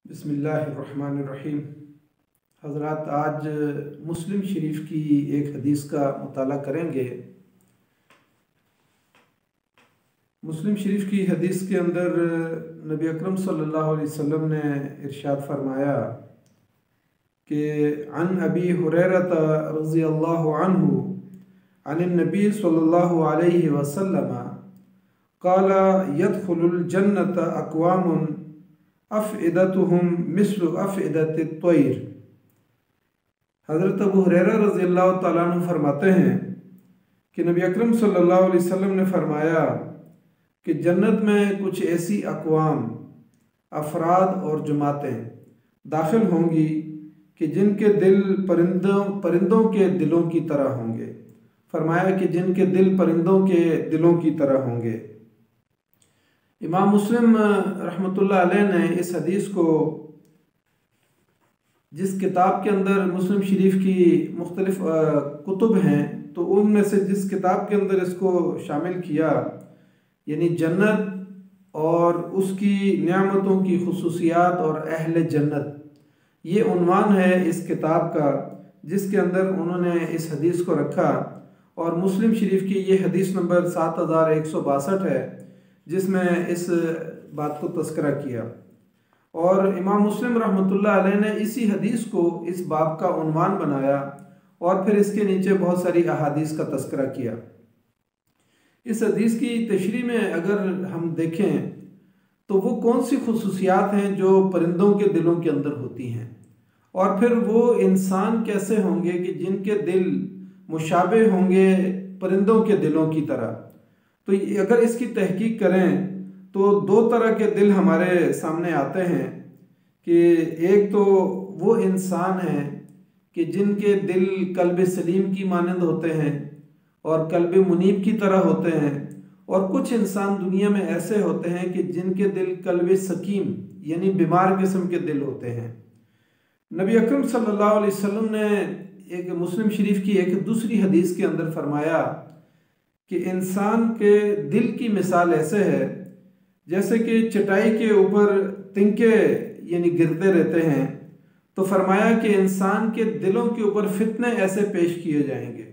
बिस्मिल्लाहिर्रहमानिर्रहीम। हज़रात, आज मुस्लिम शरीफ की एक हदीस का मुताला करेंगे। मुस्लिम शरीफ की हदीस के अंदर नबी अकरम सल्लल्लाहु अलैहि वसल्लम ने इरशाद फरमाया कि अन अबी हुरैरता रज़ियल्लाहु अन्हु अनिन नबी सल्लल्लाहु अलैहि वसल्लम क़ाला यदखुलुल जन्नत अक़वामुन अफ़इदतुहुम मिस्लु अफ़इदतित तैर। हज़रत अबू हुरैरा रज़ियल्लाहु तआला अन्हु फरमाते हैं कि नबी अकरम सल्लल्लाहु अलैहि वसल्लम ने फरमाया कि जन्नत में कुछ ऐसी अक़वाम, अफराद और जमातें दाखिल होंगी कि जिनके दिल परिंदों के दिलों की तरह होंगे। फरमाया कि जिनके दिल परिंदों के दिलों की तरह होंगे। इमाम मुस्लिम रहमतुल्लाह अलैह ने इस हदीस को जिस किताब के अंदर मुस्लिम शरीफ की मुख्तलिफ कुतुब हैं, तो उनमें से जिस किताब के अंदर इसको शामिल किया, यानी जन्नत और उसकी नियामतों की खुसूसियात और अहले जन्नत, ये उन्वान है इस किताब का, जिसके अंदर उन्होंने इस हदीस को रखा। और मुस्लिम शरीफ की ये हदीस नंबर 7162 है, जिसमें इस बात को तस्करा किया। और इमाम मुस्लिम रहमतुल्लाह अलैह ने इसी हदीस को इस बाब का उन्वान बनाया और फिर इसके नीचे बहुत सारी अहादीस का तस्करा किया। इस हदीस की तशरीह में अगर हम देखें तो वो कौन सी खुसूसियात हैं जो परिंदों के दिलों के अंदर होती हैं, और फिर वो इंसान कैसे होंगे कि जिनके दिल मुशाबे होंगे परिंदों के दिलों की तरह। तो अगर इसकी तहकीक करें तो दो तरह के दिल हमारे सामने आते हैं कि एक तो वो इंसान हैं कि जिनके दिल कल्ब सलीम की मानंद होते हैं और कल्ब मुनीब की तरह होते हैं, और कुछ इंसान दुनिया में ऐसे होते हैं कि जिनके दिल कल्ब सकीम यानी बीमार किस्म के दिल होते हैं। नबी अकरम सल्लल्लाहु अलैहि वसल्लम ने एक मुस्लिम शरीफ की एक दूसरी हदीस के अंदर फरमाया कि इंसान के दिल की मिसाल ऐसे है जैसे कि चटाई के ऊपर तिनके यानी गिरते रहते हैं। तो फरमाया कि इंसान के दिलों के ऊपर फितने ऐसे पेश किए जाएंगे,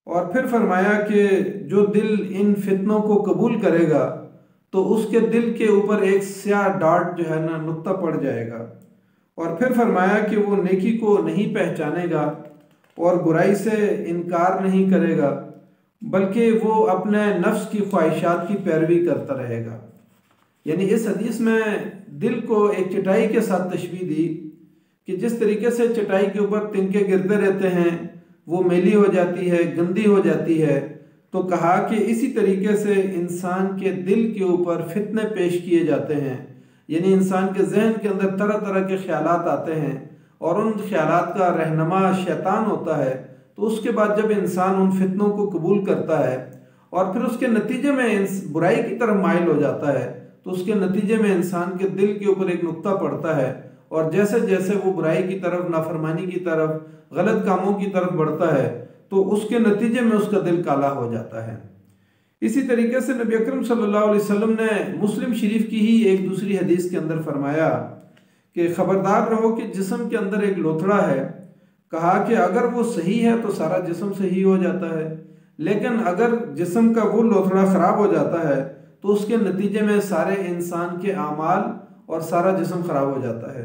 और फिर फरमाया कि जो दिल इन फितनों को कबूल करेगा तो उसके दिल के ऊपर एक स्याह डाट जो है ना नुक्ता पड़ जाएगा। और फिर फरमाया कि वो नेकी को नहीं पहचानेगा और बुराई से इनकार नहीं करेगा, बल्कि वो अपने नफ्स की ख्वाहिशात की पैरवी करता रहेगा। यानी इस हदीस में दिल को एक चटाई के साथ तशबीह दी कि जिस तरीके से चटाई के ऊपर तिनके गिरते रहते हैं, वो मैली हो जाती है, गंदी हो जाती है, तो कहा कि इसी तरीके से इंसान के दिल के ऊपर फितने पेश किए जाते हैं। यानी इंसान के जहन के अंदर तरह तरह के ख्यालात आते हैं और उन ख्यालात का रहनुमा शैतान होता है। तो उसके बाद जब इंसान उन फितनों को कबूल करता है और फिर उसके नतीजे में बुराई की तरफ माइल हो जाता है, तो उसके नतीजे में इंसान के दिल के ऊपर एक नुक्ता पड़ता है, और जैसे जैसे वो बुराई की तरफ, नाफरमानी की तरफ, गलत कामों की तरफ बढ़ता है, तो उसके नतीजे में उसका दिल काला हो जाता है। इसी तरीके से नबी अकरम सल्लल्लाहु अलैहि वसल्लम ने मुस्लिम शरीफ की ही एक दूसरी हदीस के अंदर फरमाया कि खबरदार रहो कि जिस्म के अंदर एक लोथड़ा है। कहा कि अगर वो सही है तो सारा जिस्म सही हो जाता है, लेकिन अगर जिस्म का वो लोथड़ा ख़राब हो जाता है तो उसके नतीजे में सारे इंसान के आमाल और सारा जिस्म ख़राब हो जाता है।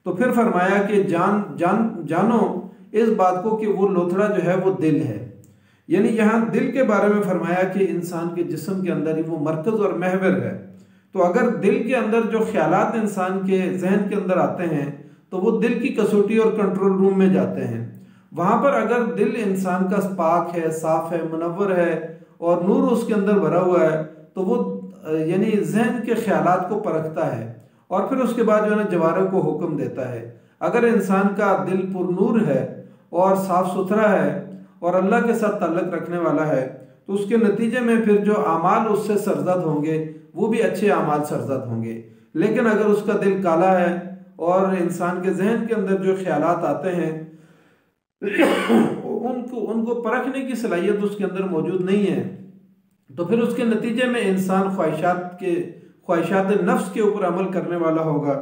तो फिर फरमाया कि जानो इस बात को कि वो लोथड़ा जो है वो दिल है। यानी यहाँ दिल के बारे में फरमाया कि इंसान के जिस्म के अंदर ही वो मरकज़ और महवर है। तो अगर दिल के अंदर जो ख्यालात इंसान के जहन के अंदर आते हैं तो वो दिल की कसौटी और कंट्रोल रूम में जाते हैं। वहाँ पर अगर दिल इंसान का पाक है, साफ़ है, मुनव्वर है और नूर उसके अंदर भरा हुआ है, तो वो यानी जहन के ख्यालात को परखता है और फिर उसके बाद जो है ना जवारों को हुक्म देता है। अगर इंसान का दिल पुरनूर है और साफ़ सुथरा है और अल्लाह के साथ ताल्लुक़ रखने वाला है, तो उसके नतीजे में फिर जो आमाल उससे सरजद होंगे वो भी अच्छे आमाल सरजद होंगे। लेकिन अगर उसका दिल काला है और इंसान के जहन के अंदर जो ख्यालात आते हैं उनको परखने की सलाहियत उसके अंदर मौजूद नहीं है, तो फिर उसके नतीजे में इंसान ख्वाहिशात नफ्स के ऊपर अमल करने वाला होगा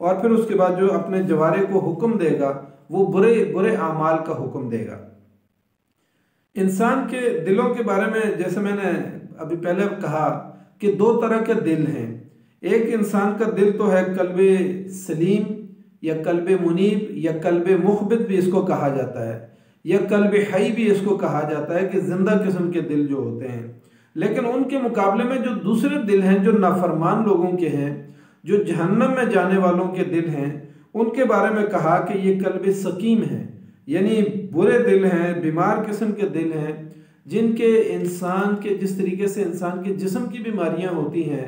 और फिर उसके बाद जो अपने जवारे को हुक्म देगा वो बुरे बुरे आमाल का हुक्म देगा। इंसान के दिलों के बारे में जैसे मैंने अभी पहले कहा कि दो तरह के दिल हैं। एक इंसान का दिल तो है कल्बे सलीम या कल्बे मुनीब या कल्बे मुखबित भी इसको कहा जाता है, या कल्बे हई भी इसको कहा जाता है कि जिंदा किस्म के दिल जो होते हैं। लेकिन उनके मुकाबले में जो दूसरे दिल हैं जो नाफरमान लोगों के हैं, जो जहन्नम में जाने वालों के दिल हैं, उनके बारे में कहा कि ये कल्बे सकीम है, यानी बुरे दिल हैं, बीमार किस्म के दिल हैं, जिनके इंसान के जिस तरीके से इंसान के जिस्म की बीमारियां होती हैं,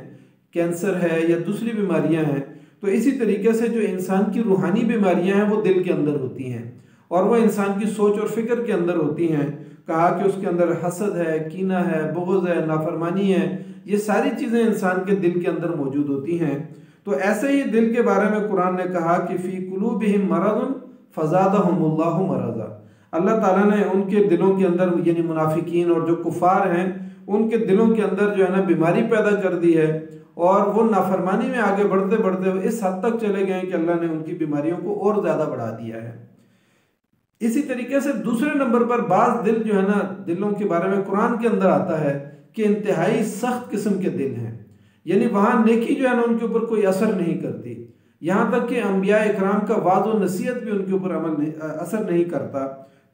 कैंसर है या दूसरी बीमारियां हैं, तो इसी तरीके से जो इंसान की रूहानी बीमारियां हैं वो दिल के अंदर होती हैं और वो इंसान की सोच और फिक्र के अंदर होती हैं। कहा कि उसके अंदर हसद है, कीना है, बुग़्ज़ है, नाफरमानी है, ये सारी चीज़ें इंसान के दिल के अंदर मौजूद होती हैं। तो ऐसे ही दिल के बारे में कुरान ने कहा कि फ़ी कुलूबिहिम मरदुन फ़ज़ादहुमुल्लाहु मरज़ा, अल्लाह ताला ने उनके दिलों के अंदर यानी मुनाफिकीन और जो कुफार हैं उनके दिलों के अंदर जो है ना बीमारी पैदा कर दी है और वो नाफरमानी में आगे बढ़ते बढ़ते इस हद तक चले गए कि अल्लाह ने उनकी बीमारियों को और ज़्यादा बढ़ा दिया है। इसी तरीके से दूसरे नंबर पर बाज़ दिल जो है ना, दिलों के बारे में कुरान के अंदर आता है कि इंतहाई सख्त किस्म के दिल हैं, यानी वहाँ नेकी जो है ना उनके ऊपर कोई असर नहीं करती, यहाँ तक कि अंबिया इकराम का वाज़ व नसीहत भी उनके ऊपर असर नहीं करता।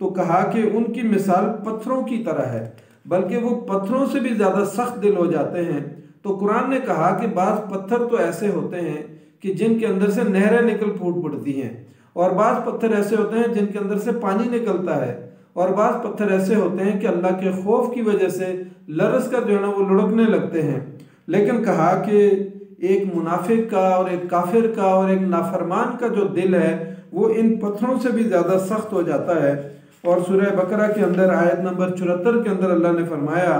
तो कहा कि उनकी मिसाल पत्थरों की तरह है, बल्कि वो पत्थरों से भी ज़्यादा सख्त दिल हो जाते हैं। तो कुरान ने कहा कि बाज़ पत्थर तो ऐसे होते हैं कि जिनके अंदर से नहरें निकल फूट पड़ती हैं, और बाज़ पत्थर ऐसे होते हैं जिनके अंदर से पानी निकलता है, और बाज़ पत्थर ऐसे होते हैं कि अल्लाह के खौफ की वजह से लरस कर जो है ना वो लुढ़कने लगते हैं। लेकिन कहा कि एक मुनाफिक का और एक काफिर का और एक नाफरमान का जो दिल है वो इन पत्थरों से भी ज़्यादा सख्त हो जाता है। और सूरह बकरा के अंदर आयत नंबर 74 के अंदर अल्लाह ने फरमाया,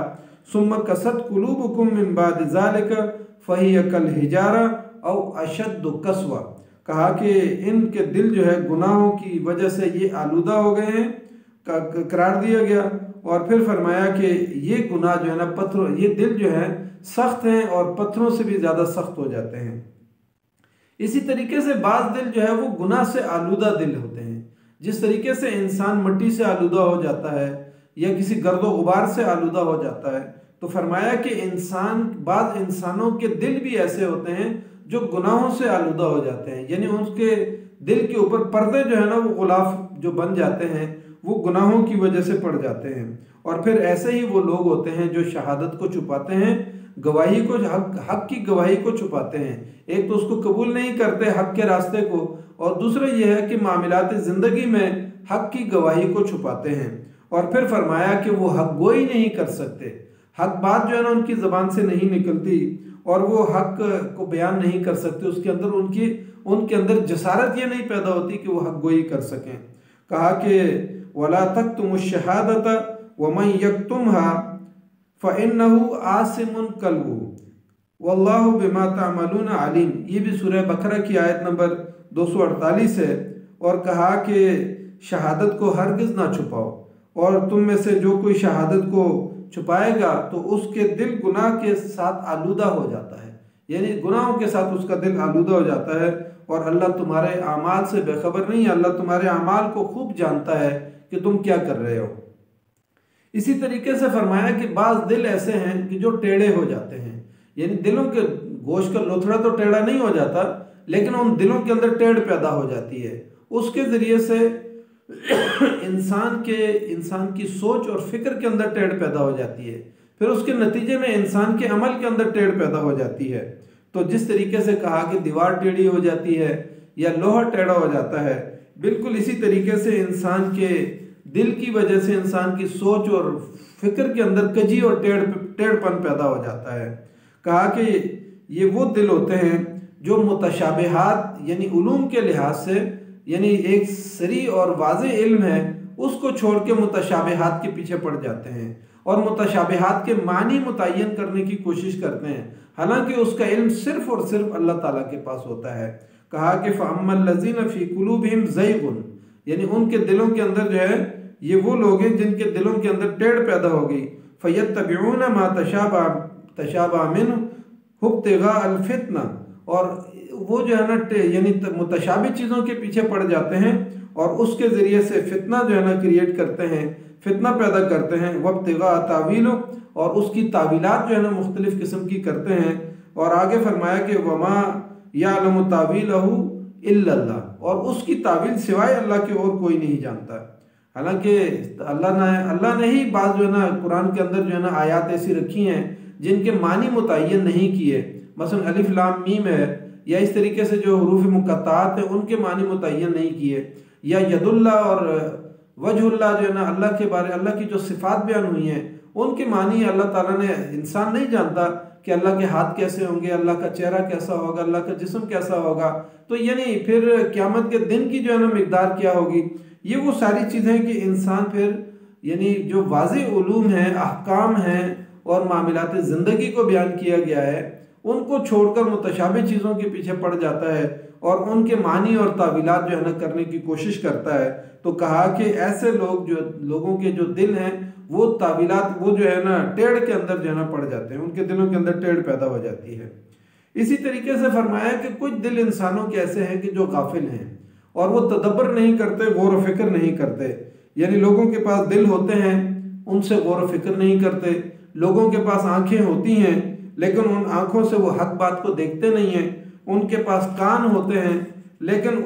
सुम्मा कसत कुलूबुकुम मिन बादि ज़ालिका फ़हिय कल हिजारा औ अशद्दु कसवा, कहा कि इनके दिल जो है गुनाहों की वजह से ये आलूदा हो गए हैं, करार दिया गया। और फिर फरमाया कि ये गुनाह जो है ना पत्थरों, ये दिल जो है सख्त हैं और पत्थरों से भी ज़्यादा सख्त हो जाते हैं। इसी तरीके से बाज़ दिल जो है वो गुनाह से आलूदा दिल होते हैं। जिस तरीके से इंसान मिट्टी से आलूदा हो जाता है या किसी गर्दो गुबार से आलूदा हो जाता है, तो फरमाया कि बाज़ इंसानों के दिल भी ऐसे होते हैं जो गुनाहों से आलूदा हो जाते हैं, यानी उसके दिल के ऊपर पर्दे जो है ना वो गुलाफ जो बन जाते हैं वो गुनाहों की वजह से पड़ जाते हैं। और फिर ऐसे ही वो लोग होते हैं जो शहादत को छुपाते हैं, गवाही को, हक की गवाही को छुपाते हैं। एक तो उसको कबूल नहीं करते हक के रास्ते को, और दूसरा ये है कि मामलात ज़िंदगी में हक की गवाही को छुपाते हैं। और फिर फरमाया कि वो हक गोई नहीं कर सकते, हक बात जो है ना उनकी ज़बान से नहीं निकलती और वो हक को बयान नहीं कर सकते, उसके अंदर उनके अंदर जसारत ये नहीं पैदा होती कि वो हक गोई कर सकें। कहा कि वला तक्तुमुश शहादत वमन यक्तुमहा फ़इन्नहु आसिमुन क़ल्बुहु वल्लाहु बिमा तअमलून अलीम। ये भी सूरह बकरा की आयत नंबर 248 है। और कहा कि शहादत को हरगिज़ ना छुपाओ, और तुम में से जो कोई शहादत को छुपाएगा तो उसके दिल गुनाह के साथ आलूदा हो जाता है, यानी गुनाहों के साथ उसका दिल आलूदा हो जाता है। और अल्लाह तुम्हारे आमाल से बेखबर नहीं है, अल्लाह तुम्हारे आमाल को खूब जानता है कि तुम क्या कर रहे हो। इसी तरीके से फरमाया कि बाज़ दिल ऐसे हैं कि जो टेढ़े हो जाते हैं, यानी दिलों के गोश्त का लोथड़ा तो टेढ़ा नहीं हो जाता, लेकिन उन दिलों के अंदर टेढ़ पैदा हो जाती है। उसके ज़रिए से इंसान की सोच और फिक्र के अंदर टेढ़ पैदा हो जाती है, फिर उसके नतीजे में इंसान के अमल के अंदर टेढ़ पैदा हो जाती है। तो जिस तरीके से कहा कि दीवार टेढ़ी हो जाती है या लोहा टेढ़ा हो जाता है, बिल्कुल इसी तरीके से इंसान के दिल की वजह से इंसान की सोच और फिक्र के अंदर कजी और टेढ़पन पैदा हो जाता है। कहा कि ये वो दिल होते हैं जो मुतशाबिहात यानी उलूम के लिहाज से, यानी एक सरी और वाज़े इल्म है उसको छोड़ के मुतशाबिहात के पीछे पड़ जाते हैं और मुतशाबिहात के मानी मुतय्यन करने की कोशिश करते हैं, हालांकि उसका इल्म सिर्फ और सिर्फ अल्लाह ताला के पास होता है। कहा कि फ़अम्मल लज़ीना फ़ी क़ुलूबिहिम ज़ैग़ुन, यानी उनके दिलों के अंदर जो है ये वो लोग हैं जिनके दिलों के अंदर टेढ़ पैदा हो गई। फ़यत्तबिऊना मा तशाबहा मिन्हु इब्तिग़ाअल फ़ितना, और वो जो है ना यानी मुतशाबिह चीज़ों के पीछे पड़ जाते हैं और उसके ज़रिए से फितना जो है ना क्रिएट करते हैं, फितना पैदा करते हैं। वब्तिगा तावीलो, और उसकी तावीलात जो है ना मुख्तलिफ़ किस्म की करते हैं। और आगे फरमाया कि वमा यालमु तावीलहु इल्लल्लाह, और उसकी तावील सिवाय अल्लाह के और कोई नहीं जानता। हालांकि अल्लाह ने ही बात जो है ना कुरान के अंदर जो है ना आयात ऐसी रखी हैं जिनके मानी मुतय्यन नहीं किए। मसलन अलिफ लाम मीम है, या इस तरीके से जो हुरूफ मुक़त्ताअत है उनके मानी मुतय्यन नहीं किए, या यदुल्ला और वजहुल्ला जो है ना अल्लाह के बारे, अल्लाह की जो सिफ़ात बयान हुई हैं उनके मानी अल्लाह ताला ने, इंसान नहीं जानता कि अल्लाह के हाथ कैसे होंगे, अल्लाह का चेहरा कैसा होगा, अल्लाह का जिस्म कैसा होगा। तो यानी फिर क़यामत के दिन की जो है ना मिक़दार क्या होगी। ये वो सारी चीज़ें कि इंसान फिर यानी जो वाज़ेह उलूम हैं, अहकाम हैं और मामलात ज़िंदगी को बयान किया गया है उनको छोड़कर मुतशाबिह चीज़ों के पीछे पड़ जाता है और उनके मानी और तावीलात जो है ना करने की कोशिश करता है। तो कहा कि ऐसे लोगों के जो दिल हैं वो तावीलात, वो जो है ना टेढ़ के अंदर जो है ना पड़ जाते हैं, उनके दिलों के अंदर टेढ़ पैदा हो जाती है। इसी तरीके से फरमाया कि कुछ दिल इंसानों के ऐसे हैं कि जो गाफिल हैं और वो तदब्बर नहीं करते, गौर व फिक्र नहीं करते। यानी लोगों के पास दिल होते हैं, उनसे गौर व फिक्र नहीं करते। लोगों के पास आंखें होती हैं लेकिन उन आंखों से वो हक बात को देखते नहीं हैं। उनके पास कान होते हैं लेकिन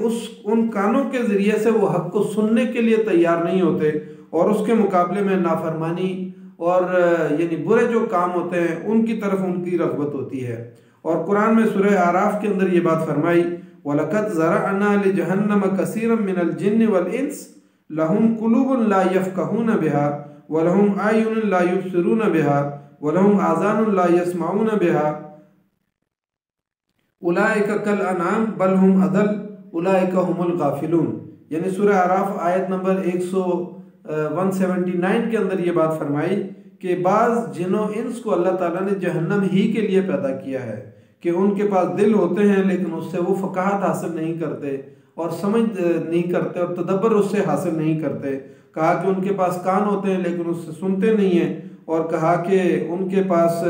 उन कानों के ज़रिए से वो हक को सुनने के लिए तैयार नहीं होते और उसके मुकाबले में नाफरमानी और यानी बुरे जो काम होते हैं उनकी तरफ उनकी रग़बत होती है। और कुरान में सूरह आराफ के अंदर ये बात फरमाई, वलक़द ज़रअना लिजहन्नम कसीरम मिनल जिन्न वल इंस लहुम कुलूबुन ला यफ़क़हून बिहा वलहुम आयुनुन ला युबसिरून बिहा वलहुम आज़ानुन ला यस्माऊन बिहा उलाइका कल अनाम बल हुम अदल उलाइका हुमुल गाफिलून। यानी सूरह आराफ आयत नंबर 179 के अंदर ये बात फरमाई कि बाज़ जिन्नों इंस को अल्लाह ताला ने जहन्नम ही के लिए पैदा किया है कि उनके पास दिल होते हैं लेकिन उससे वो फ़क़ाहत हासिल नहीं करते और समझ नहीं करते और तदब्बर उससे हासिल नहीं करते। कहा कि उनके पास कान होते हैं लेकिन उससे सुनते नहीं हैं, और कहा कि उनके पास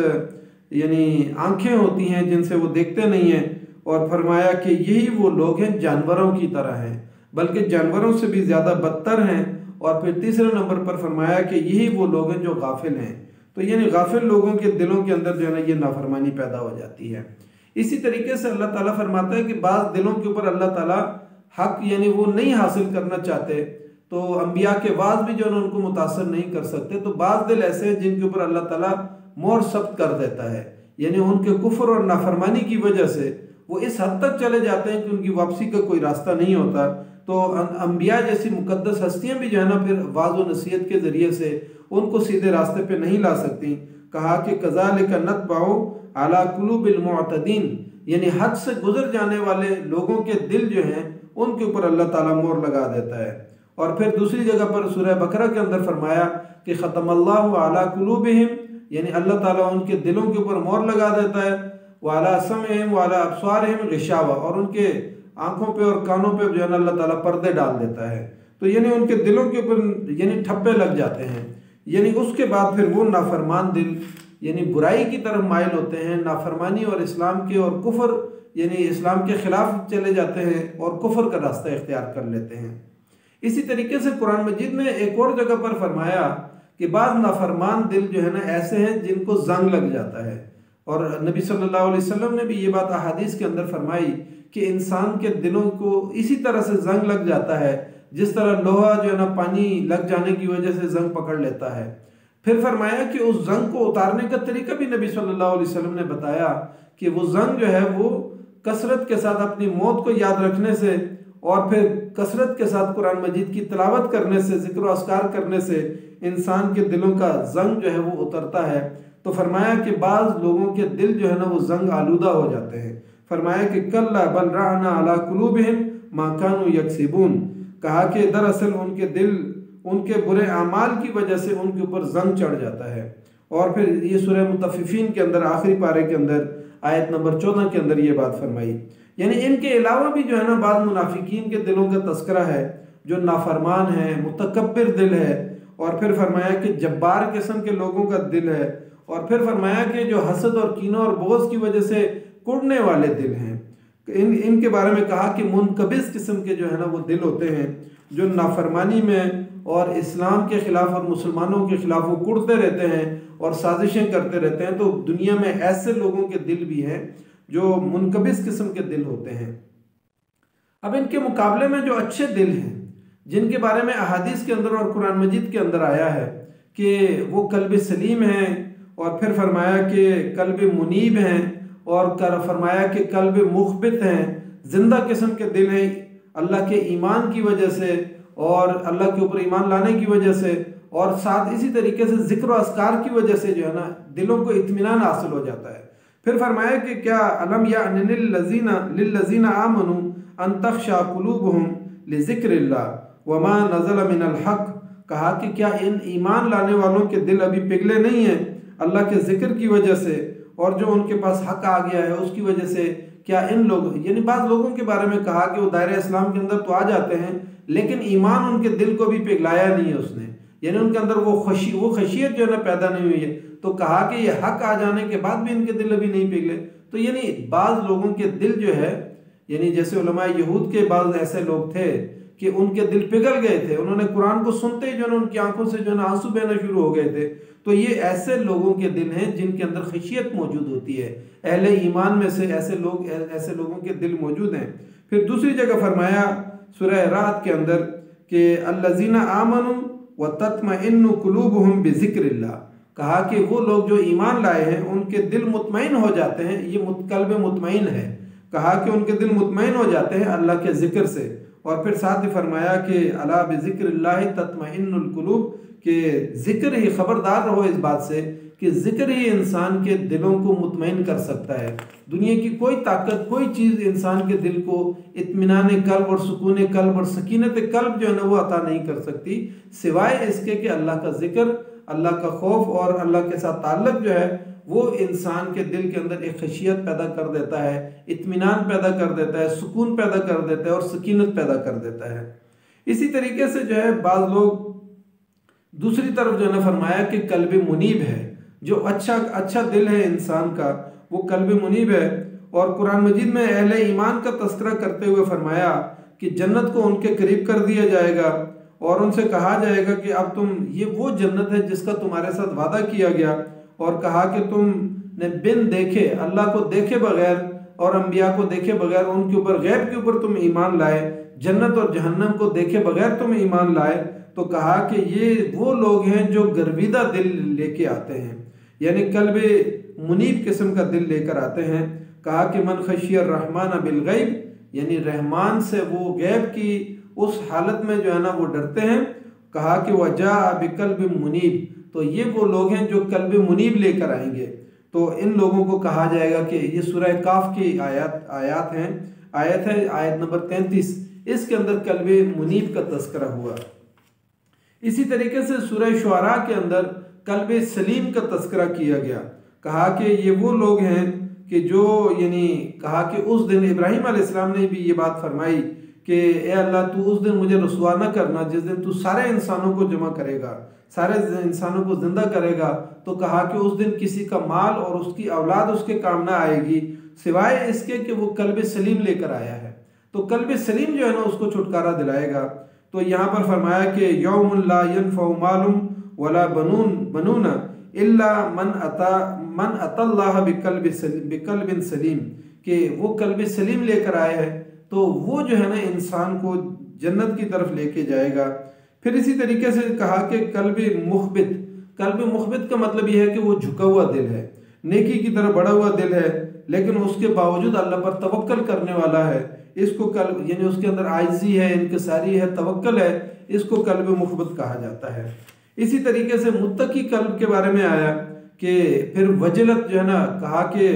यानी आंखें होती हैं जिनसे वो देखते नहीं हैं। और फरमाया कि यही वो लोग हैं जानवरों की तरह हैं, बल्कि जानवरों से भी ज़्यादा बदतर हैं। और फिर तीसरे नंबर पर फरमाया कि यही वो लोग हैं जो गाफिल हैं। तो यानी गाफिल लोगों के दिलों के अंदर जो है ना ये नाफरमानी पैदा हो जाती है। इसी तरीके से अल्लाह ताला फरमाता है कि बाज़ दिलों के ऊपर अल्लाह ताला हक यानी वो नहीं हासिल करना चाहते, तो अम्बिया के वाज भी जो है उनको मुतासर नहीं कर सकते। तो बाज़ दिल ऐसे हैं जिनके ऊपर अल्लाह ताला मोहर सख्त कर देता है, यानी उनके कुफ्र और नाफरमानी की वजह से वो इस हद तक चले जाते हैं कि उनकी वापसी का कोई रास्ता नहीं होता। तो अम्बिया जैसी मुकद्दस हस्तियाँ भी जो है ना फिर वाज़ व नसीहत के ज़रिए से उनको सीधे रास्ते पे नहीं ला सकती। कहा कि कज़ालिका नतबअु अला कुलूबिल मुअतदीन, यानी हद से गुजर जाने वाले लोगों के दिल जो हैं उनके ऊपर अल्लाह ताला मोहर लगा देता है। और फिर दूसरी जगह पर सूरह बकरा के अंदर फरमाया कि ख़तमल्लाहु अला कुलूबिहिम, यानी अल्लाह ताला उनके दिलों के ऊपर मोहर लगा देता है। वाला समइहिम वाला अब्सारिहिम गिशावा, और उनके आँखों पे और कानों पे जो है ना अल्लाह ताला पर्दे डाल देता है। तो यानी उनके दिलों के ऊपर यानी ठप्पे लग जाते हैं। यानी उसके बाद फिर वो नाफरमान दिल यानी बुराई की तरफ माइल होते हैं, नाफरमानी और इस्लाम के और कुफर यानी इस्लाम के ख़िलाफ़ चले जाते हैं और कुफर का रास्ता इख्तियार कर लेते हैं। इसी तरीके से कुरान मजीद में एक और जगह पर फरमाया कि बाज़ नाफरमान दिल जो है ना ऐसे हैं जिनको जंग लग जाता है। और नबी सल्लल्लाहु अलैहि वसल्लम ने भी ये बात अहादीस के अंदर फरमाई कि इंसान के दिलों को इसी तरह से जंग लग जाता है जिस तरह लोहा जो है ना पानी लग जाने की वजह से जंग पकड़ लेता है। फिर फरमाया कि उस जंग को उतारने का तरीका भी नबी सल्लल्लाहु अलैहि वसल्लम ने बताया कि वो जंग जो है वो कसरत के साथ अपनी मौत को याद रखने से और फिर कसरत के साथ कुरान मजीद की तिलावत करने से, जिक्र अस्कार करने से इंसान के दिलों का जंग जो है वो उतरता है। तो फरमाया कि बाज़ लोगों के दिल जो है ना वो जंग आलूदा हो जाते हैं। फरमाया कि कल्ला बल राना अला कुलूबिहिम मा कानू यक्सिबून, कहा कि दरअसल उनके दिल उनके बुरे अमाल की वजह से उनके ऊपर जंग चढ़ जाता है। और फिर ये सूरह मुतफ़िफ़ीन के अंदर आखिरी पारे के अंदर आयत नंबर 14 के अंदर ये बात फरमाई। यानी इनके अलावा भी जो है ना बाद मुनाफिकीन के दिलों का तस्करा है जो नाफरमान है, मुतकब्बिर दिल है। और फिर फरमाया कि जब्बार किस्म के लोगों का दिल है। और फिर फरमाया कि जो हसद और कीना और बोझ की वजह से कुड़ने वाले दिल हैं। इनके बारे में कहा कि मुनकबिस किस्म के जो है ना वो दिल होते हैं, जो नाफरमानी में और इस्लाम के ख़िलाफ़ और मुसलमानों के ख़िलाफ़ वो कुड़ते रहते हैं और साजिशें करते रहते हैं। तो दुनिया में ऐसे लोगों के दिल भी हैं जो मुनकबिस किस्म के दिल होते हैं। अब इनके मुकाबले में जो अच्छे दिल हैं, जिनके बारे में अहादीस के अंदर और कुरान मजीद के अंदर आया है कि वो कल्ब सलीम हैं, और फिर फरमाया कि कल्ब मुनीब हैं, और फरमाया कि कल्ब मुखबित हैं, जिंदा किस्म के दिल हैं अल्लाह के ईमान की वजह से और अल्लाह के ऊपर ईमान लाने की वजह से, और साथ इसी तरीके से जिक्र व अस्कार की वजह से जो है ना दिलों को इत्मीनान हासिल हो जाता है। फिर फरमाया कि क्या अलम या लिल्लज़ीना आमनू अन तख़शा क़ुलूबुहुम लिज़िक्रिल्लाह वमा नज़ल मिनल हक़। कहा कि क्या इन ईमान लाने वालों के दिल अभी पिघले नहीं हैं अल्लाह के ज़िक्र की वजह से, और जो उनके पास हक़ आ गया है उसकी वजह से। क्या इन लोग यानी बाज़ लोगों के बारे में कहा कि वो दायरे इस्लाम के अंदर तो आ जाते हैं लेकिन ईमान उनके दिल को भी पिघलाया नहीं है उसने, यानी उनके अंदर वो खशियत जो है ना पैदा नहीं हुई है। तो कहा कि ये हक़ आ जाने के बाद भी इनके दिल अभी नहीं पिघले। तो यानी बाज़ लोगों के दिल जो है, यानी जैसे उलमा यहूद के बाज़ ऐसे लोग थे कि उनके दिल पिघल गए थे, उन्होंने कुरान को सुनते ही जो है उनकी आंखों से जो है आंसू बहना शुरू हो गए थे। तो ये ऐसे लोगों के दिल हैं जिनके अंदर खशियत मौजूद होती है, अहले ईमान में से ऐसे लोगों के दिल मौजूद हैं। फिर दूसरी जगह फरमाया सूरह रात के अंदर कि अल्लज़ीना आमनू व तत्मइन्नु क़ुलूबुहुम बिज़िक्रिल्लाह। कहा कि वो लोग जो ईमान लाए हैं उनके दिल मुतमईन हो जाते हैं, ये कल्ब मुतमईन है। कहा कि उनके दिल मुतमईन हो जाते हैं अल्लाह के ज़िक्र से। और फिर साथ ही फरमाया कि अला बिज़िक्रिल्लाहि तत्मइन्नुल क़ुलूब, कि ज़िक्र ही, खबरदार रहो इस बात से कि ज़िक्र ही इंसान के दिलों को मुतमईन कर सकता है। दुनिया की कोई ताकत, कोई चीज़ इंसान के दिल को इत्मीनान कल्ब और सुकून कल्ब और सकीनत कल्ब जो है ना वो अता नहीं कर सकती, सिवाय इसके कि अल्लाह का ज़िक्र, अल्लाह का खौफ और अल्लाह के साथ ताल्लुक़ जो है वो इंसान के दिल के अंदर एक खशियत पैदा कर देता है, इत्मीनान पैदा कर देता है, सुकून पैदा कर देता है और सकीनत पैदा कर देता है। इसी तरीके से जो है बाज़ लोग दूसरी तरफ जो है ना फरमाया कि कल्ब मुनीब है, जो अच्छा दिल है इंसान का वो कल्ब मुनीब है। और कुरान मजीद में अहले ईमान का तस्करा करते हुए फरमाया कि जन्नत को उनके करीब कर दिया जाएगा और उनसे कहा जाएगा कि अब तुम, ये वो जन्नत है जिसका तुम्हारे साथ वादा किया गया, और कहा कि तुमने बिन देखे, अल्लाह को देखे बगैर और अंबिया को देखे बगैर उनके ऊपर, गैब के ऊपर तुम ईमान लाए, जन्नत और जहन्नम को देखे बगैर तुम ईमान लाए। तो कहा कि ये वो लोग हैं जो गर्विदा दिल लेके आते हैं, यानी कल्ब मुनीब किस्म का दिल लेकर आते हैं। कहा कि मन खशियर रहमान बिल गैब, यानी रहमान से वो गैब की उस हालत में जो है ना वो डरते हैं। कहा कि वजा बिकल्ब मुनीब, तो ये वो लोग हैं जो कल्ब मुनीब लेकर आएंगे। तो इन लोगों को कहा जाएगा कि ये सूरह काफ की आयत है आयत नंबर 33, इसके अंदर कल्ब मुनीब का तस्करा हुआ। इसी तरीके से सूरह शुआरा के अंदर कल्ब सलीम का तस्करा किया गया। कहा कि ये वो लोग हैं कि जो, यानी कहा कि उस दिन इब्राहीम अलैहिस्सलाम ने भी ये बात फरमाई कि ए अल्लाह तू उस दिन मुझे रुसवा न करना जिस दिन तू सारे इंसानों को जमा करेगा, सारे इंसानों को जिंदा करेगा। तो कहा कि उस दिन किसी का माल और उसकी औलाद उसके काम ना आएगी सिवाय इसके कि वो कल्ब सलीम लेकर आया है। तो कल्ब सलीम जो है ना उसको छुटकारा दिलाएगा। तो यहाँ पर फरमाया कि यौमुन ला यनफ़उ मालुम वला बनून इल्ला मन अतल्लाह बिकल्बिन सलीम, कि वो कल्ब सलीम लेकर आए हैं तो वो जो है ना इंसान को जन्नत की तरफ लेके जाएगा। फिर इसी तरीके से कहा कि कल्ब मुखबित का मतलब यह है कि वो झुका हुआ दिल है, नेकी की तरफ बढ़ा हुआ दिल है, लेकिन उसके बावजूद अल्लाह पर तवक्कल करने वाला है। इसको कल्ब, यानी उसके अंदर आइजी है, इनकिसारी है, तवक्कल है, इसको कल्ब मुखबित कहा जाता है। इसी तरीके से मुत्तकी कल्ब के बारे में आया कि फिर वजलत जो है ना, कहा कि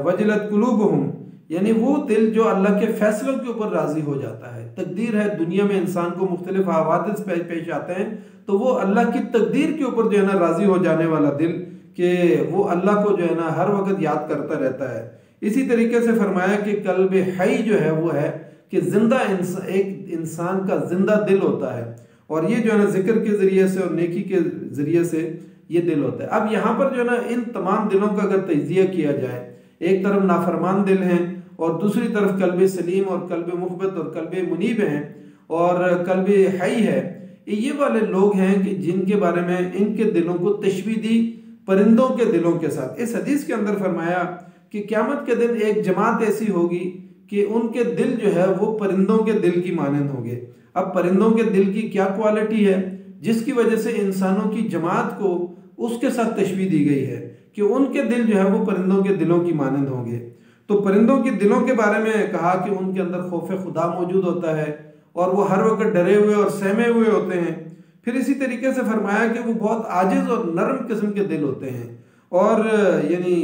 वजलत कुलूबहुम, यानी वो दिल जो अल्लाह के फैसलों के ऊपर राजी हो जाता है। तकदीर है, दुनिया में इंसान को मुख्तलिफ हावादिस पेश आते हैं, तो वो अल्लाह की तकदीर के ऊपर जो है ना राजी हो जाने वाला दिल, कि वो अल्लाह को जो है ना हर वक्त याद करता रहता है। इसी तरीके से फरमाया कि कल्ब हई जो है वो है कि जिंदा एक इंसान का जिंदा दिल होता है, और ये जो है ना जिक्र के ज़रिए से और नेकी के ज़रिए से ये दिल होता है। अब यहाँ पर जो है ना इन तमाम दिलों का अगर तजिया किया जाए, एक तरफ नाफरमान दिल हैं और दूसरी तरफ कल्ब सलीम और कल्ब मुखबत और कल्ब मुनीब हैं और कल्ब हई है। ये वाले लोग हैं कि जिनके बारे में इनके दिलों को तशबीह दी परिंदों के दिलों के साथ। इस हदीस के अंदर फरमाया कि क़यामत के दिन एक जमात ऐसी होगी कि उनके दिल जो है वो परिंदों के दिल की मानंद होंगे। अब परिंदों के दिल की क्या क्वालिटी है जिसकी वजह से इंसानों की जमात को उसके साथ तशबीह दी गई है कि उनके दिल जो है वो परिंदों के दिलों की मानंद होंगे। तो परिंदों के दिलों के बारे में कहा कि उनके अंदर खौफ खुदा मौजूद होता है और वो हर वक्त डरे हुए और सहमे हुए होते हैं। फिर इसी तरीके से फरमाया कि वो बहुत आजिज़ और नरम किस्म के दिल होते हैं और यानी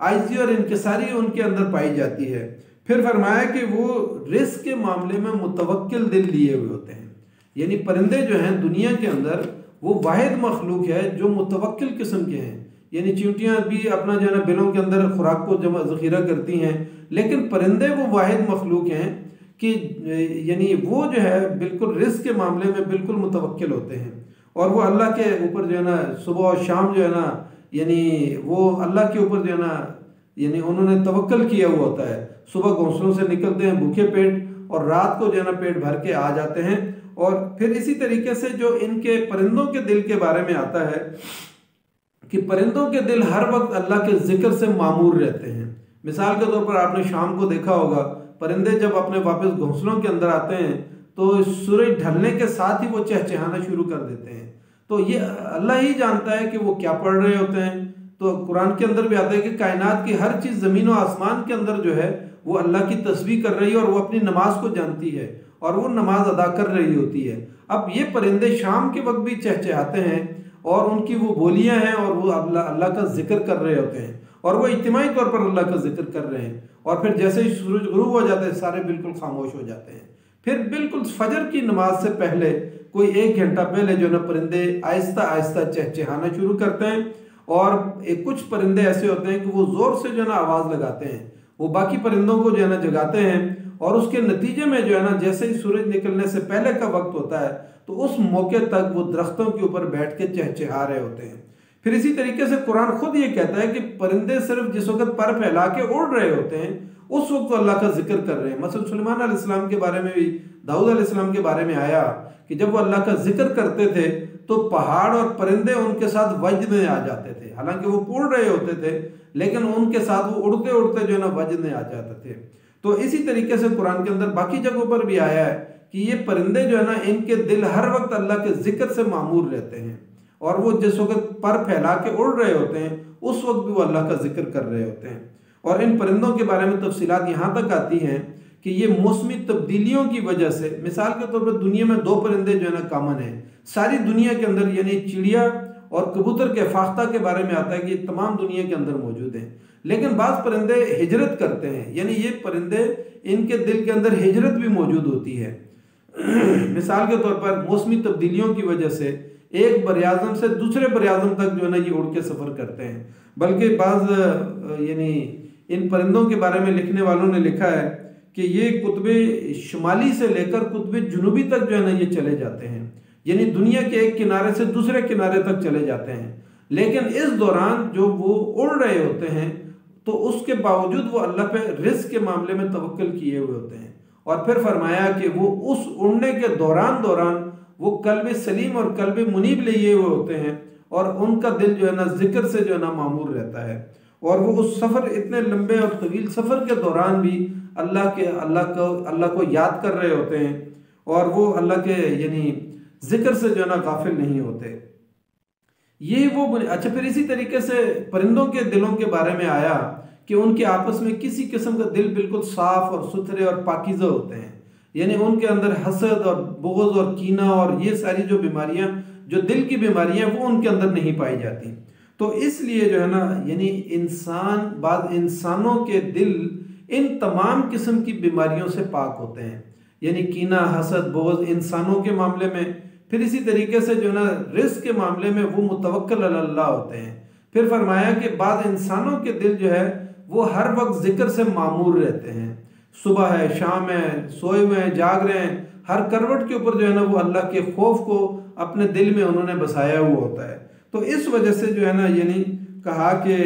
आजिज़ी और इनकिसारी उनके अंदर पाई जाती है। फिर फरमाया कि वो रिस्क के मामले में मुतवक्किल दिल लिए हुए होते हैं। यानी परिंदे जो हैं दुनिया के अंदर वो वाहिद मखलूक है जो मुतवक्किल किस्म के हैं। यानी चींटियाँ भी अपना जो है ना बिलों के अंदर खुराक को जमा ज़ख़ीरा करती हैं, लेकिन परिंदे वो वाहिद मखलूक हैं कि यानी वो जो है बिल्कुल रिस्क के मामले में बिल्कुल मुतवक्किल होते हैं और वो अल्लाह के ऊपर जो है ना सुबह और शाम जो है ना यानी वो अल्लाह के ऊपर जो है ना यानी उन्होंने तवक्कल किया हुआ होता है। सुबह घोंसलों से निकलते हैं भूखे पेट और रात को जो है ना पेट भर के आ जाते हैं। और फिर इसी तरीके से जो इनके परिंदों के दिल के बारे में आता है कि परिंदों के दिल हर वक्त अल्लाह के जिक्र से मामूर रहते हैं। मिसाल के तौर पर आपने शाम को देखा होगा परिंदे जब अपने वापस घोंसलों के अंदर आते हैं तो सूरज ढलने के साथ ही वो चहचहाना शुरू कर देते हैं। तो ये अल्लाह ही जानता है कि वो क्या पढ़ रहे होते हैं। तो कुरान के अंदर भी आता है कि कायनात की हर चीज़ ज़मीन और आसमान के अंदर जो है वो अल्लाह की तस्बीह कर रही है और वो अपनी नमाज को जानती है और वो नमाज अदा कर रही होती है। अब ये परिंदे शाम के वक्त भी चहचहाते हैं और उनकी वो बोलियां हैं और वो अल्लाह का जिक्र कर रहे होते हैं और वो इज्तिमाई तौर पर अल्लाह का जिक्र कर रहे हैं। और फिर जैसे ही सूरज गुरूब हो जाता है सारे बिल्कुल खामोश हो जाते हैं। फिर बिल्कुल फजर की नमाज से पहले कोई 1 घंटा पहले जो है ना परिंदे आहिस्ता आहिस्ता चहचहाना शुरू करते हैं और कुछ परिंदे ऐसे होते हैं कि वो ज़ोर से जो है ना आवाज़ लगाते हैं, वो बाकी परिंदों को जो है ना जगाते हैं और उसके नतीजे में जो है ना जैसे ही सूरज निकलने से पहले का वक्त होता है तो उस मौके तक वो दरख्तों के ऊपर बैठ के चहचहा रहे होते हैं। फिर इसी तरीके से कुरान खुद ये कहता है कि परिंदे सिर्फ जिस वक्त पर फैला के उड़ रहे होते हैं उस वक्त अल्लाह का जिक्र कर रहे हैं। मसलन सुलेमान अलैहिस्सलाम के बारे में भी दाऊद अलैहिस्सलाम के बारे में आया कि जब वो अल्लाह का जिक्र करते थे तो पहाड़ और परिंदे उनके साथ वज्द में आ जाते थे। हालांकि वो उड़ रहे होते थे लेकिन उनके साथ वो उड़ते उड़ते जो है ना वज्द में आ जाते थे। तो इसी तरीके से कुरान के अंदर बाकी जगहों पर भी आया है कि ये परिंदे जो है ना इनके दिल हर वक्त अल्लाह के जिक्र से मामूर रहते हैं और वो जिस वक्त पर फैला के उड़ रहे होते हैं उस वक्त भी वो अल्लाह का जिक्र कर रहे होते हैं। और इन परिंदों के बारे में तफसीलात यहाँ तक आती हैं कि ये मौसमी तब्दीलियों की वजह से, मिसाल के तौर पर दुनिया में 2 परिंदे जो है ना कॉमन है सारी दुनिया के अंदर, यानी चिड़िया और कबूतर के फाख्ता के बारे में आता है कि तमाम दुनिया के अंदर मौजूद हैं। लेकिन बाज़ परिंदे हिजरत करते हैं, यानी ये परिंदे इनके दिल के अंदर हिजरत भी मौजूद होती है। मिसाल के तौर पर मौसमी तब्दीलियों की वजह से एक बरआज़म से दूसरे बरआज़म तक जो है ना ये उड़ के सफ़र करते हैं। बल्कि बाज़ यानी इन परिंदों के बारे में लिखने वालों ने लिखा है कि ये कुतुब शुमाली से लेकर कुतुब जुनूबी तक जो है ना ये चले जाते हैं, यानी दुनिया के एक किनारे से दूसरे किनारे तक चले जाते हैं। लेकिन इस दौरान जो वो उड़ रहे होते हैं तो उसके बावजूद वो अल्लाह पे रिस्क के मामले में तवक्कुल किए हुए होते हैं। और फिर फरमाया कि वो उस उड़ने के दौरान वो कल्ब सलीम और कल्ब मुनीब लिए हुए होते हैं और उनका दिल जो है ना जिक्र से जो है ना मामूर रहता है और वो उस सफ़र, इतने लंबे और तवील सफ़र के दौरान भी अल्लाह को याद कर रहे होते हैं और वो अल्लाह के यानी जिक्र से जो है ना गाफिल नहीं होते। ये वो अच्छा, फिर इसी तरीके से परिंदों के दिलों के बारे में आया कि उनके आपस में किसी किस्म का दिल बिल्कुल साफ और सुथरे और पाकीज़ा होते हैं, यानी उनके अंदर हसद और बुग़्ज़ और कीना और ये सारी जो बीमारियां, जो दिल की बीमारियां, वो उनके अंदर नहीं पाई जाती। तो इसलिए जो है ना यानी इंसानों के दिल इन तमाम किस्म की बीमारियों से पाक होते हैं, यानी कीना, हसद, बुग़्ज़ इंसानों के मामले में। फिर इसी तरीके से जो ना रिज़्क़ के मामले में वो मुतवक्किल अल्लाह होते हैं। फिर फरमाया कि बाद इंसानों के दिल जो है वो हर वक्त जिक्र से मामूर रहते हैं, सुबह है, शाम है, सोए हुए हैं, जाग रहे हैं, हर करवट के ऊपर जो है ना वो अल्लाह के खौफ को अपने दिल में उन्होंने बसाया हुआ होता है। तो इस वजह से जो है ना यानी कहा कि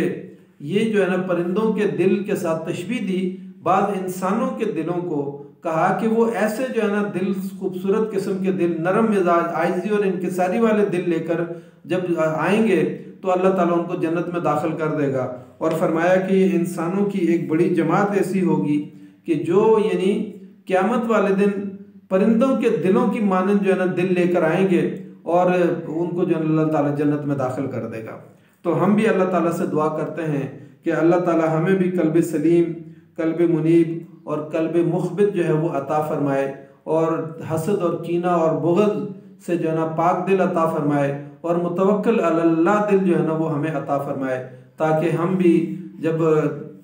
ये जो है ना परिंदों के दिल के साथ तशबीह दी बाद इंसानों के दिलों को कहा कि वो ऐसे जो है ना दिल, खूबसूरत किस्म के दिल, नरम मिजाज, आइजी और इनकिसारी वाले दिल लेकर जब आएंगे तो अल्लाह ताला उनको जन्नत में दाखिल कर देगा। और फरमाया कि इंसानों की एक बड़ी जमात ऐसी होगी कि जो यानी क़यामत वाले दिन परिंदों के दिलों की मानंद जो है ना दिल लेकर आएंगे और उनको जो अल्लाह ताला जन्नत में दाखिल कर देगा। तो हम भी अल्लाह ताला से दुआ करते हैं कि अल्लाह ताला हमें भी कल्ब सलीम, कल्ब मुनीब और कल्ब मुखबित जो है वो अता फरमाए, और हसद और कीना और बुग़्ज़ से जो है ना पाक दिल अता फरमाए, और मुतवक्किल अल्लाह दिल जो है ना वो हमें अता फरमाए, ताकि हम भी जब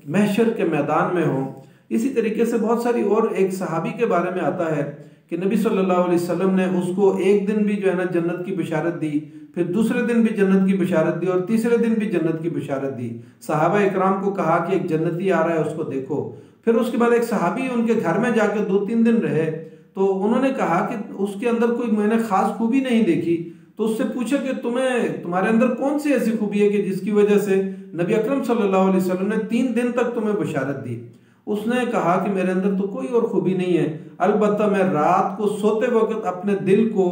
महशर के मैदान में हों। इसी तरीके से बहुत सारी और एक सहाबी के बारे में आता है कि नबी सल्लल्लाहु अलैहि वसल्लम ने उसको एक दिन भी जो है ना जन्नत की बशारत दी, फिर दूसरे दिन भी जन्नत की बशारत दी, और तीसरे दिन भी जन्नत की बशारत दी। सहाबा इकराम को कहा कि एक जन्नती आ रहा है, उसको देखो। फिर उसके बाद एक सहाबी उनके घर में जाकर 2-3 दिन रहे, तो उन्होंने कहा कि उसके अंदर कोई मैंने खास खूबी नहीं देखी। तो उससे पूछा कि तुम्हारे अंदर कौन सी ऐसी खूबी है कि जिसकी वजह से नबी अकरम सल्लल्लाहु अलैहि वसल्लम ने 3 दिन तक तुम्हें बशारत दी। उसने कहा कि मेरे अंदर तो कोई और खूबी नहीं है, अलबत्ता मैं रात को सोते वक्त अपने दिल को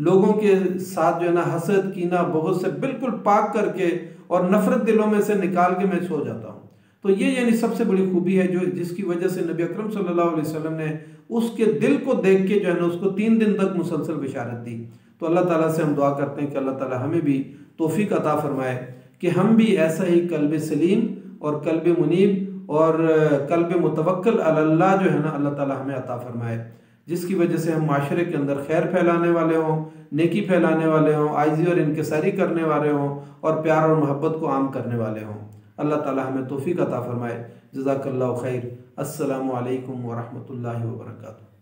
लोगों के साथ जो है ना हसद, कीना, बुग़्ज़ से बिल्कुल पाक करके और नफरत दिलों में से निकाल के मैं सो जाता हूँ। तो ये यानी सबसे बड़ी खूबी है जो जिसकी वजह से नबी अकरम सल्लल्लाहु अलैहि वसल्लम ने उसके दिल को देख के जो है ना उसको 3 दिन तक मुसलसल बशारत दी। तो अल्लाह ताला से हम दुआ करते हैं कि अल्लाह ताला हमें भी तौफीक अता फरमाए कि हम भी ऐसा ही कल्ब सलीम और कल्ब मुनीब और कल्ब मुतवक्किल अल्लाह जो है ना अल्लाह ताला हमें अता फरमाए, जिसकी वजह से हम माशरे के अंदर खैर फैलाने वाले हों, नेकी फैलाने वाले हों, आइज़ी और इनकिसारी करने वाले हों, और प्यार और मोहब्बत को आम करने वाले हों। अल्लाह ताला हमें तौफीक अता फरमाए। जज़ाकल्लाहु खैर। अस्सलामु अलैकुम व रहमतुल्लाहि व बरकातुहू।